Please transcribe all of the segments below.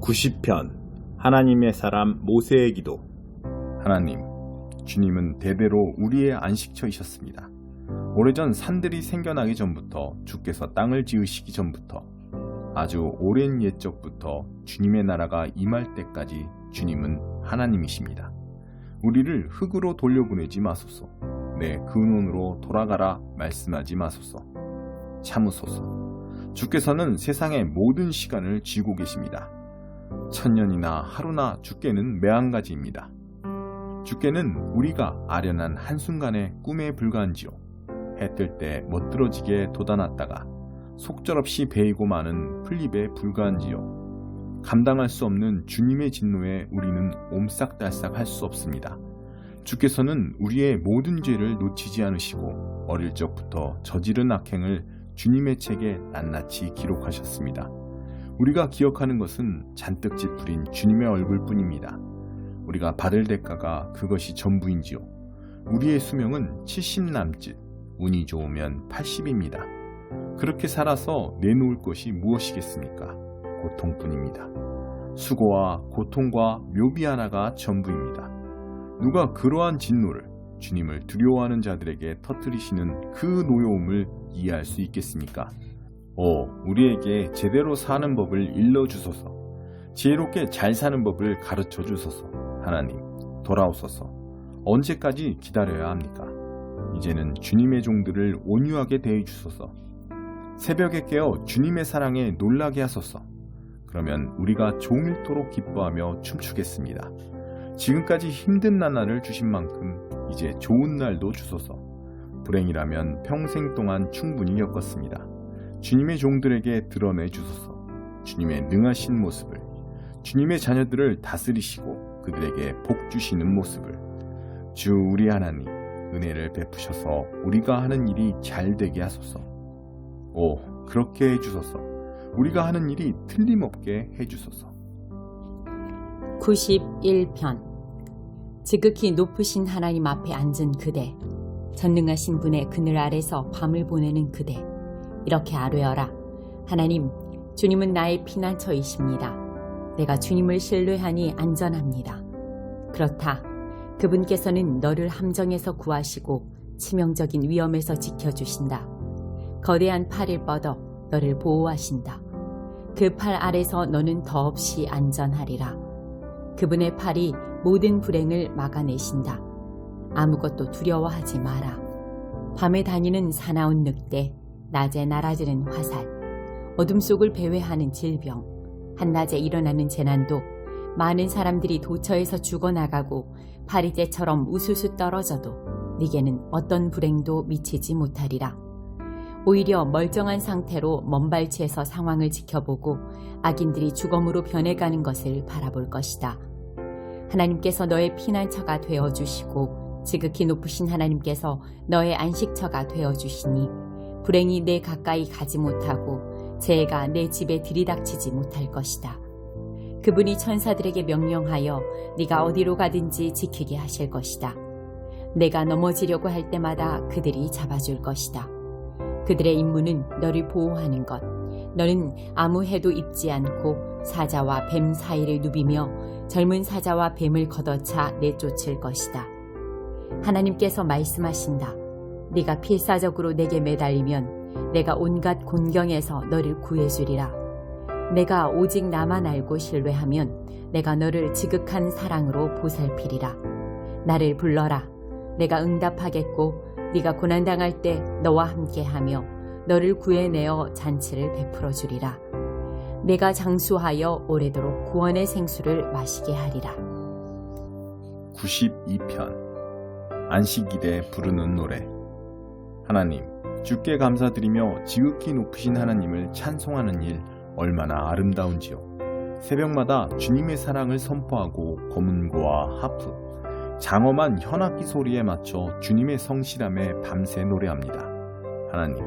90편 하나님의 사람 모세의 기도. 하나님, 주님은 대대로 우리의 안식처이셨습니다. 오래전 산들이 생겨나기 전부터, 주께서 땅을 지으시기 전부터, 아주 오랜 옛적부터 주님의 나라가 임할 때까지 주님은 하나님이십니다. 우리를 흙으로 돌려보내지 마소서. 내 근원으로 돌아가라 말씀하지 마소서. 참으소서. 주께서는 세상의 모든 시간을 쥐고 계십니다. 천년이나 하루나 주께는 매한가지입니다. 주께는 우리가 아련한 한순간의 꿈에 불과한지요. 해 뜰 때 멋들어지게 돋아났다가 속절없이 베이고 마는 풀잎에 불과한지요. 감당할 수 없는 주님의 진노에 우리는 옴싹달싹 할 수 없습니다. 주께서는 우리의 모든 죄를 놓치지 않으시고 어릴 적부터 저지른 악행을 주님의 책에 낱낱이 기록하셨습니다. 우리가 기억하는 것은 잔뜩 찌푸린 주님의 얼굴뿐입니다. 우리가 받을 대가가 그것이 전부인지요. 우리의 수명은 70 남짓, 운이 좋으면 80입니다. 그렇게 살아서 내놓을 것이 무엇이겠습니까? 고통뿐입니다. 수고와 고통과 묘비 하나가 전부입니다. 누가 그러한 진노를 주님을 두려워하는 자들에게 터뜨리시는 그 노여움을 이해할 수 있겠습니까? 우리에게 제대로 사는 법을 일러주소서. 지혜롭게 잘 사는 법을 가르쳐 주소서. 하나님, 돌아오소서. 언제까지 기다려야 합니까? 이제는 주님의 종들을 온유하게 대해 주소서. 새벽에 깨어 주님의 사랑에 놀라게 하소서. 그러면 우리가 종일토록 기뻐하며 춤추겠습니다. 지금까지 힘든 나날을 주신 만큼 이제 좋은 날도 주소서. 불행이라면 평생 동안 충분히 겪었습니다. 주님의 종들에게 드러내 주소서. 주님의 능하신 모습을, 주님의 자녀들을 다스리시고 그들에게 복 주시는 모습을. 주 우리 하나님, 은혜를 베푸셔서 우리가 하는 일이 잘 되게 하소서. 그렇게 해주소서. 우리가 하는 일이 틀림없게 해주소서. 91편. 지극히 높으신 하나님 앞에 앉은 그대, 전능하신 분의 그늘 아래서 밤을 보내는 그대, 이렇게 아뢰어라. 하나님, 주님은 나의 피난처이십니다. 내가 주님을 신뢰하니 안전합니다. 그렇다. 그분께서는 너를 함정에서 구하시고 치명적인 위험에서 지켜주신다. 거대한 팔을 뻗어 너를 보호하신다. 그 팔 아래서 너는 더없이 안전하리라. 그분의 팔이 모든 불행을 막아내신다. 아무것도 두려워하지 마라. 밤에 다니는 사나운 늑대, 낮에 날아드는 화살, 어둠 속을 배회하는 질병, 한낮에 일어나는 재난도, 많은 사람들이 도처에서 죽어나가고 파리떼처럼 우수수 떨어져도 네게는 어떤 불행도 미치지 못하리라. 오히려 멀쩡한 상태로 먼발치에서 상황을 지켜보고 악인들이 죽음으로 변해가는 것을 바라볼 것이다. 하나님께서 너의 피난처가 되어주시고 지극히 높으신 하나님께서 너의 안식처가 되어주시니 불행이 내 가까이 가지 못하고 재해가 내 집에 들이닥치지 못할 것이다. 그분이 천사들에게 명령하여 네가 어디로 가든지 지키게 하실 것이다. 내가 넘어지려고 할 때마다 그들이 잡아줄 것이다. 그들의 임무는 너를 보호하는 것. 너는 아무 해도 입지 않고 사자와 뱀 사이를 누비며 젊은 사자와 뱀을 걷어차 내쫓을 것이다. 하나님께서 말씀하신다. 네가 필사적으로 내게 매달리면 내가 온갖 곤경에서 너를 구해주리라. 내가 오직 나만 알고 신뢰하면 내가 너를 지극한 사랑으로 보살피리라. 나를 불러라. 내가 응답하겠고 네가 고난당할 때 너와 함께하며 너를 구해내어 잔치를 베풀어 주리라. 내가 장수하여 오래도록 구원의 생수를 마시게 하리라. 92편 안식일에 부르는 노래. 하나님, 주께 감사드리며 지극히 높으신 하나님을 찬송하는 일 얼마나 아름다운지요. 새벽마다 주님의 사랑을 선포하고 고문고와 하프, 장엄한 현악기 소리에 맞춰 주님의 성실함에 밤새 노래합니다. 하나님,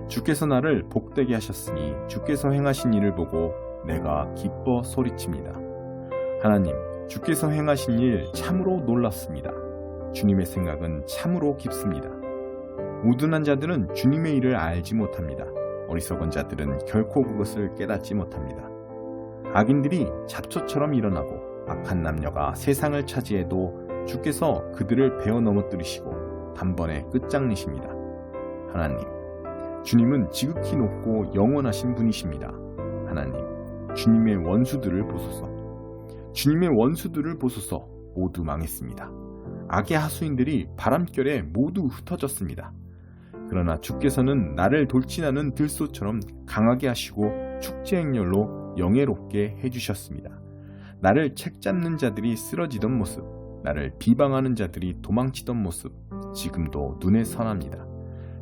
주께서 나를 복되게 하셨으니 주께서 행하신 일을 보고 내가 기뻐 소리칩니다. 하나님, 주께서 행하신 일 참으로 놀랍습니다. 주님의 생각은 참으로 깊습니다. 우둔한 자들은 주님의 일을 알지 못합니다. 어리석은 자들은 결코 그것을 깨닫지 못합니다. 악인들이 잡초처럼 일어나고 악한 남녀가 세상을 차지해도 주께서 그들을 베어 넘어뜨리시고 단번에 끝장내십니다. 하나님, 주님은 지극히 높고 영원하신 분이십니다. 하나님, 주님의 원수들을 보소서. 주님의 원수들을 보소서. 모두 망했습니다. 악의 하수인들이 바람결에 모두 흩어졌습니다. 그러나 주께서는 나를 돌진하는 들소처럼 강하게 하시고 축제 행렬로 영예롭게 해주셨습니다. 나를 책잡는 자들이 쓰러지던 모습, 나를 비방하는 자들이 도망치던 모습, 지금도 눈에 선합니다.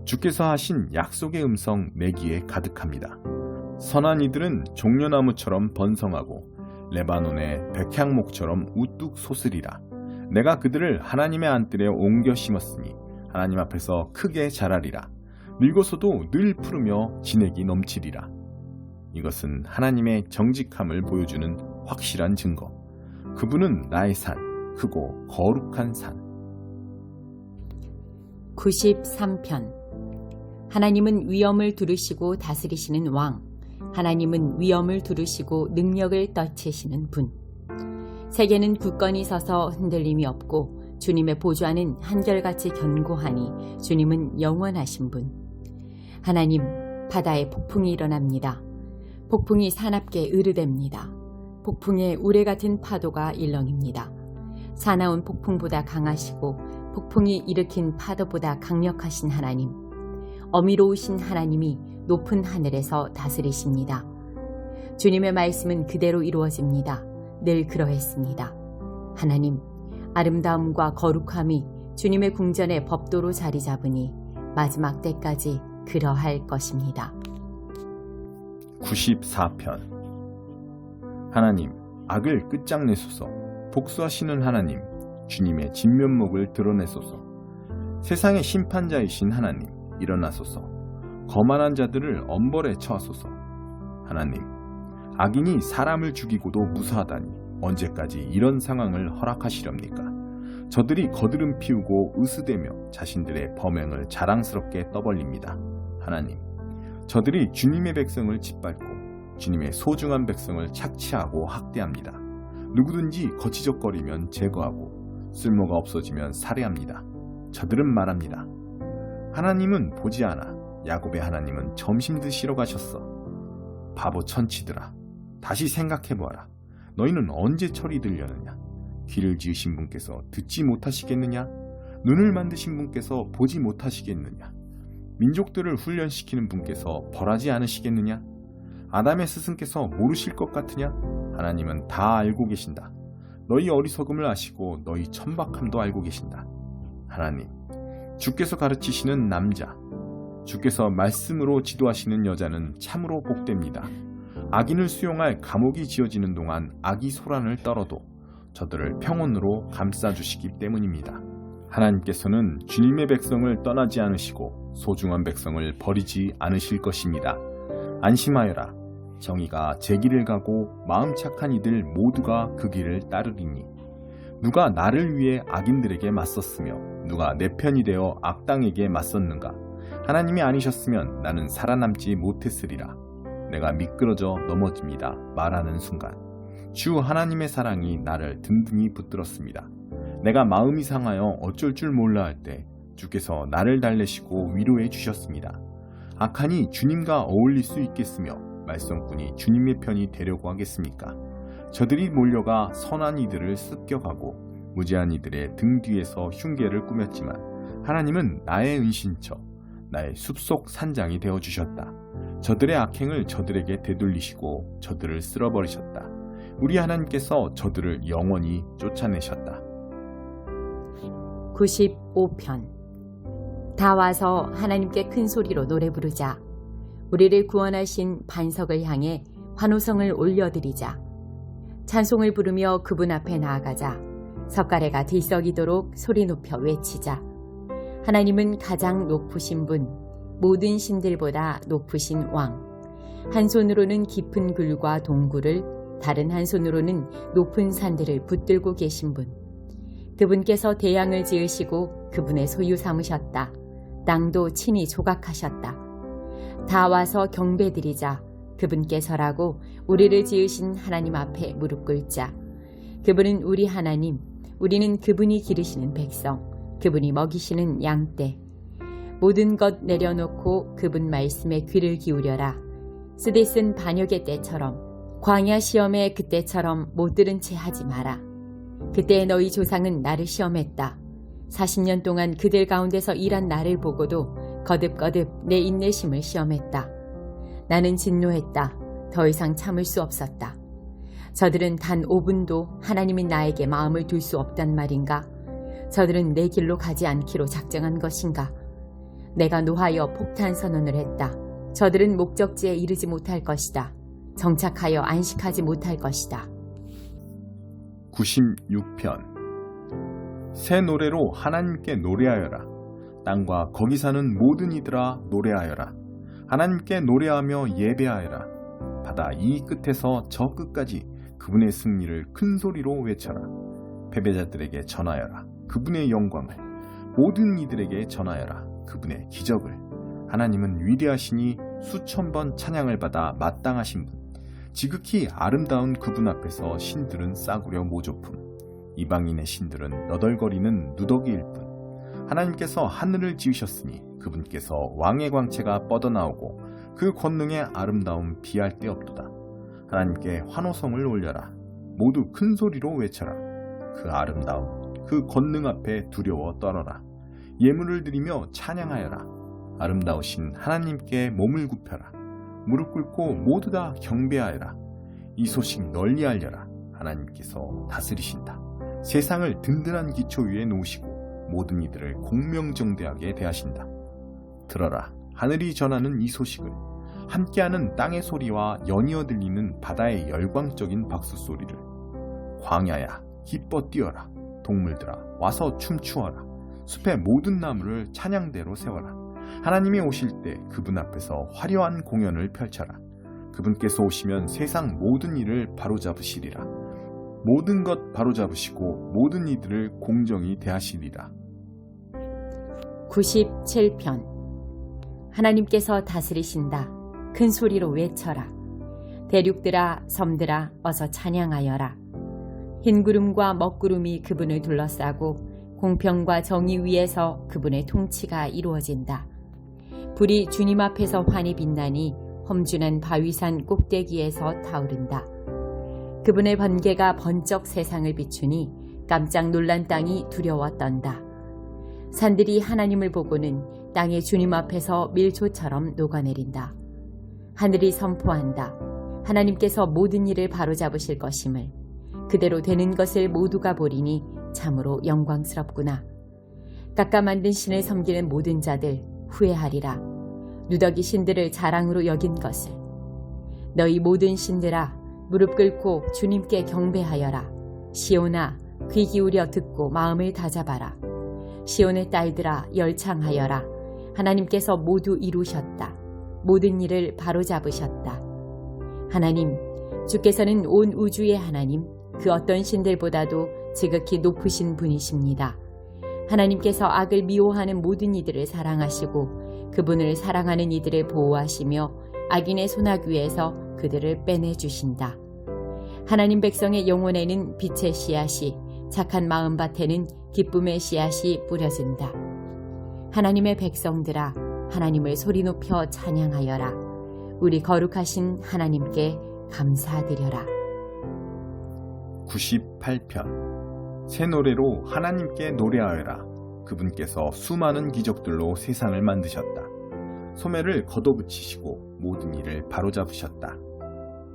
주께서 하신 약속의 음성 내 귀에 가득합니다. 선한 이들은 종려나무처럼 번성하고 레바논의 백향목처럼 우뚝 솟으리라. 내가 그들을 하나님의 안뜰에 옮겨 심었으니 하나님 앞에서 크게 자라리라. 늙어서도 늘 푸르며 진액이 넘치리라. 이것은 하나님의 정직함을 보여주는 확실한 증거. 그분은 나의 산, 크고 거룩한 산. 93편. 하나님은 위엄을 두르시고 다스리시는 왕. 하나님은 위엄을 두르시고 능력을 떨치시는 분. 세계는 굳건히 서서 흔들림이 없고 주님의 보좌는 한결같이 견고하니 주님은 영원하신 분. 하나님, 바다에 폭풍이 일어납니다. 폭풍이 사납게 으르댑니다. 폭풍에 우레같은 파도가 일렁입니다. 사나운 폭풍보다 강하시고 폭풍이 일으킨 파도보다 강력하신 하나님, 어미로우신 하나님이 높은 하늘에서 다스리십니다. 주님의 말씀은 그대로 이루어집니다. 늘 그러했습니다. 하나님, 아름다움과 거룩함이 주님의 궁전의 법도로 자리 잡으니 마지막 때까지 그러할 것입니다. 94편. 하나님, 악을 끝장내소서. 복수하시는 하나님, 주님의 진면목을 드러내소서. 세상의 심판자이신 하나님, 일어나소서. 거만한 자들을 엄벌에 처하소서. 하나님, 악인이 사람을 죽이고도 무사하다니 언제까지 이런 상황을 허락하시렵니까? 저들이 거드름 피우고 으스대며 자신들의 범행을 자랑스럽게 떠벌립니다. 하나님, 저들이 주님의 백성을 짓밟고 주님의 소중한 백성을 착취하고 학대합니다. 누구든지 거치적거리면 제거하고 쓸모가 없어지면 살해합니다. 저들은 말합니다. 하나님은 보지 않아. 야곱의 하나님은 점심 드시러 가셨어. 바보 천치들아, 다시 생각해보아라. 너희는 언제 철이 들려느냐? 귀를 지으신 분께서 듣지 못하시겠느냐? 눈을 만드신 분께서 보지 못하시겠느냐? 민족들을 훈련시키는 분께서 벌하지 않으시겠느냐? 아담의 스승께서 모르실 것 같으냐? 하나님은 다 알고 계신다. 너희 어리석음을 아시고 너희 천박함도 알고 계신다. 하나님, 주께서 가르치시는 남자, 주께서 말씀으로 지도하시는 여자는 참으로 복됩니다. 악인을 수용할 감옥이 지어지는 동안 악이 소란을 떨어도 저들을 평온으로 감싸주시기 때문입니다. 하나님께서는 주님의 백성을 떠나지 않으시고 소중한 백성을 버리지 않으실 것입니다. 안심하여라. 정의가 제 길을 가고 마음 착한 이들 모두가 그 길을 따르리니. 누가 나를 위해 악인들에게 맞섰으며 누가 내 편이 되어 악당에게 맞섰는가? 하나님이 아니셨으면 나는 살아남지 못했으리라. 내가 미끄러져 넘어집니다. 말하는 순간 주 하나님의 사랑이 나를 든든히 붙들었습니다. 내가 마음이 상하여 어쩔 줄 몰라 할 때 주께서 나를 달래시고 위로해 주셨습니다. 악한이 주님과 어울릴 수 있겠으며 말썽꾼이 주님의 편이 되려고 하겠습니까? 저들이 몰려가 선한 이들을 습격하고 무지한 이들의 등 뒤에서 흉계를 꾸몄지만 하나님은 나의 은신처, 나의 숲속 산장이 되어주셨다. 저들의 악행을 저들에게 되돌리시고 저들을 쓸어버리셨다. 우리 하나님께서 저들을 영원히 쫓아내셨다. 95편. 다 와서 하나님께 큰 소리로 노래 부르자. 우리를 구원하신 반석을 향해 환호성을 올려드리자. 찬송을 부르며 그분 앞에 나아가자. 석가래가 들썩이도록 소리 높여 외치자. 하나님은 가장 높으신 분, 모든 신들보다 높으신 왕. 한 손으로는 깊은 굴과 동굴을, 다른 한 손으로는 높은 산들을 붙들고 계신 분. 그분께서 대양을 지으시고 그분의 소유 삼으셨다. 땅도 친히 조각하셨다. 다 와서 경배드리자. 그분께 절하고 우리를 지으신 하나님 앞에 무릎 꿇자. 그분은 우리 하나님, 우리는 그분이 기르시는 백성, 그분이 먹이시는 양떼. 모든 것 내려놓고 그분 말씀에 귀를 기울여라. 쓰디 쓴 반역의 때처럼, 광야 시험의 그때처럼 못 들은 채 하지 마라. 그때 너희 조상은 나를 시험했다. 40년 동안 그들 가운데서 일한 나를 보고도 거듭거듭 내 인내심을 시험했다. 나는 진노했다. 더 이상 참을 수 없었다. 저들은 단 5분도 하나님인 나에게 마음을 둘 수 없단 말인가? 저들은 내 길로 가지 않기로 작정한 것인가? 내가 노하여 폭탄 선언을 했다. 저들은 목적지에 이르지 못할 것이다. 정착하여 안식하지 못할 것이다. 96편. 새 노래로 하나님께 노래하여라. 땅과 거기 사는 모든 이들아 노래하여라. 하나님께 노래하며 예배하여라. 바다 이 끝에서 저 끝까지 그분의 승리를 큰 소리로 외쳐라. 패배자들에게 전하여라. 그분의 영광을. 모든 이들에게 전하여라. 그분의 기적을. 하나님은 위대하시니 수천 번 찬양을 받아 마땅하신 분. 지극히 아름다운 그분 앞에서 신들은 싸구려 모조품. 이방인의 신들은 너덜거리는 누더기일 뿐. 하나님께서 하늘을 지으셨으니 그분께서 왕의 광채가 뻗어나오고 그 권능의 아름다움 비할 데 없도다. 하나님께 환호성을 올려라. 모두 큰 소리로 외쳐라. 그 아름다움, 그 권능 앞에 두려워 떨어라. 예물을 드리며 찬양하여라. 아름다우신 하나님께 몸을 굽혀라. 무릎 꿇고 모두 다 경배하여라. 이 소식 널리 알려라. 하나님께서 다스리신다. 세상을 든든한 기초 위에 놓으시고 모든 이들을 공명정대하게 대하신다. 들어라. 하늘이 전하는 이 소식을. 함께하는 땅의 소리와 연이어 들리는 바다의 열광적인 박수 소리를. 광야야, 기뻐 뛰어라. 동물들아, 와서 춤추어라. 숲의 모든 나무를 찬양대로 세워라. 하나님이 오실 때 그분 앞에서 화려한 공연을 펼쳐라. 그분께서 오시면 세상 모든 일을 바로잡으시리라. 모든 것 바로잡으시고 모든 이들을 공정히 대하시리라. 97편. 하나님께서 다스리신다. 큰 소리로 외쳐라. 대륙들아, 섬들아, 어서 찬양하여라. 흰 구름과 먹구름이 그분을 둘러싸고 공평과 정의 위에서 그분의 통치가 이루어진다. 불이 주님 앞에서 환히 빛나니 험준한 바위산 꼭대기에서 타오른다. 그분의 번개가 번쩍 세상을 비추니 깜짝 놀란 땅이 두려워 떤다. 산들이 하나님을 보고는 땅의 주님 앞에서 밀초처럼 녹아내린다. 하늘이 선포한다. 하나님께서 모든 일을 바로잡으실 것임을. 그대로 되는 것을 모두가 보리니 참으로 영광스럽구나. 깎아 만든 신을 섬기는 모든 자들 후회하리라. 누더기 신들을 자랑으로 여긴 것을. 너희 모든 신들아, 무릎 꿇고 주님께 경배하여라. 시온아, 귀 기울여 듣고 마음을 다잡아라. 시온의 딸들아, 열창하여라. 하나님께서 모두 이루셨다. 모든 일을 바로잡으셨다. 하나님, 주께서는 온 우주의 하나님, 그 어떤 신들보다도 지극히 높으신 분이십니다. 하나님께서 악을 미워하는 모든 이들을 사랑하시고 그분을 사랑하는 이들을 보호하시며 악인의 손아귀에서 그들을 빼내주신다. 하나님 백성의 영혼에는 빛의 씨앗이, 착한 마음밭에는 기쁨의 씨앗이 뿌려진다. 하나님의 백성들아, 하나님을 소리 높여 찬양하여라. 우리 거룩하신 하나님께 감사드려라. 98편. 새 노래로 하나님께 노래하여라. 그분께서 수많은 기적들로 세상을 만드셨다. 소매를 걷어붙이시고 모든 일을 바로잡으셨다.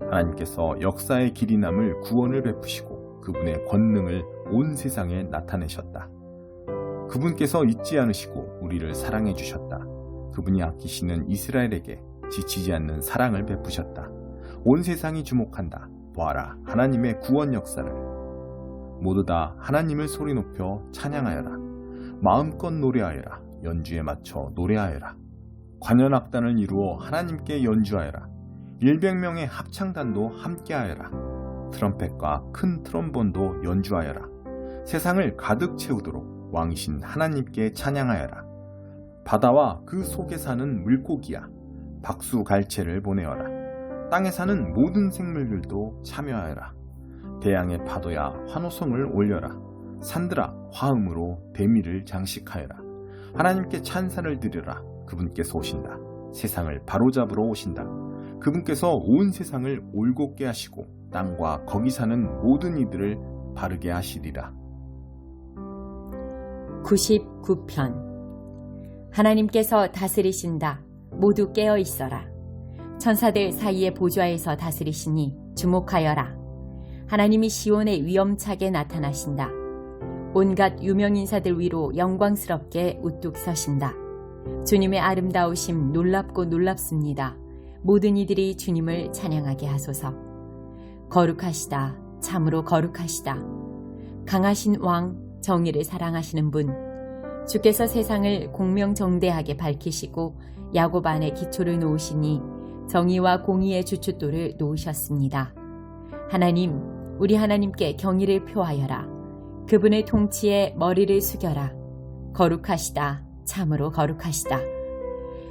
하나님께서 역사의 길이 남을 구원을 베푸시고 그분의 권능을 온 세상에 나타내셨다. 그분께서 잊지 않으시고 우리를 사랑해 주셨다. 그분이 아끼시는 이스라엘에게 지치지 않는 사랑을 베푸셨다. 온 세상이 주목한다. 보아라, 하나님의 구원 역사를. 모두 다 하나님을 소리 높여 찬양하여라. 마음껏 노래하여라. 연주에 맞춰 노래하여라. 관현악단을 이루어 하나님께 연주하여라. 100명의 합창단도 함께하여라. 트럼펫과 큰 트럼본도 연주하여라. 세상을 가득 채우도록 왕이신 하나님께 찬양하여라. 바다와 그 속에 사는 물고기야, 박수갈채를 보내어라. 땅에 사는 모든 생물들도 참여하여라. 대양의 파도야 환호성을 올려라. 산들아 화음으로 대미를 장식하여라. 하나님께 찬사를 드려라. 그분께서 오신다. 세상을 바로잡으러 오신다. 그분께서 온 세상을 올곧게 하시고 땅과 거기 사는 모든 이들을 바르게 하시리라. 99편 하나님께서 다스리신다. 모두 깨어 있어라. 천사들 사이의 보좌에서 다스리시니 주목하여라. 하나님이 시온에 위엄차게 나타나신다. 온갖 유명 인사들 위로 영광스럽게 우뚝 서신다. 주님의 아름다우심 놀랍고 놀랍습니다. 모든 이들이 주님을 찬양하게 하소서. 거룩하시다. 참으로 거룩하시다. 강하신 왕, 정의를 사랑하시는 분, 주께서 세상을 공명정대하게 밝히시고 야곱 안에 기초를 놓으시니 정의와 공의의 주춧돌을 놓으셨습니다. 하나님, 우리 하나님께 경의를 표하여라. 그분의 통치에 머리를 숙여라. 거룩하시다. 참으로 거룩하시다.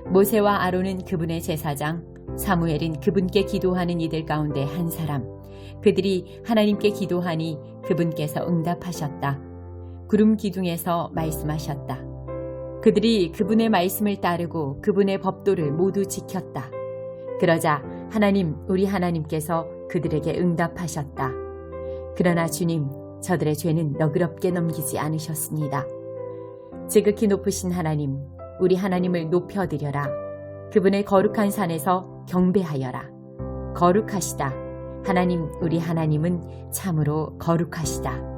모세와 아론은 그분의 제사장, 사무엘은 그분께 기도하는 이들 가운데 한 사람. 그들이 하나님께 기도하니 그분께서 응답하셨다. 구름 기둥에서 말씀하셨다. 그들이 그분의 말씀을 따르고 그분의 법도를 모두 지켰다. 그러자 하나님, 우리 하나님께서 그들에게 응답하셨다. 그러나 주님, 저들의 죄는 너그럽게 넘기지 않으셨습니다. 지극히 높으신 하나님, 우리 하나님을 높여드려라. 그분의 거룩한 산에서 경배하여라. 거룩하시다. 하나님, 우리 하나님은 참으로 거룩하시다.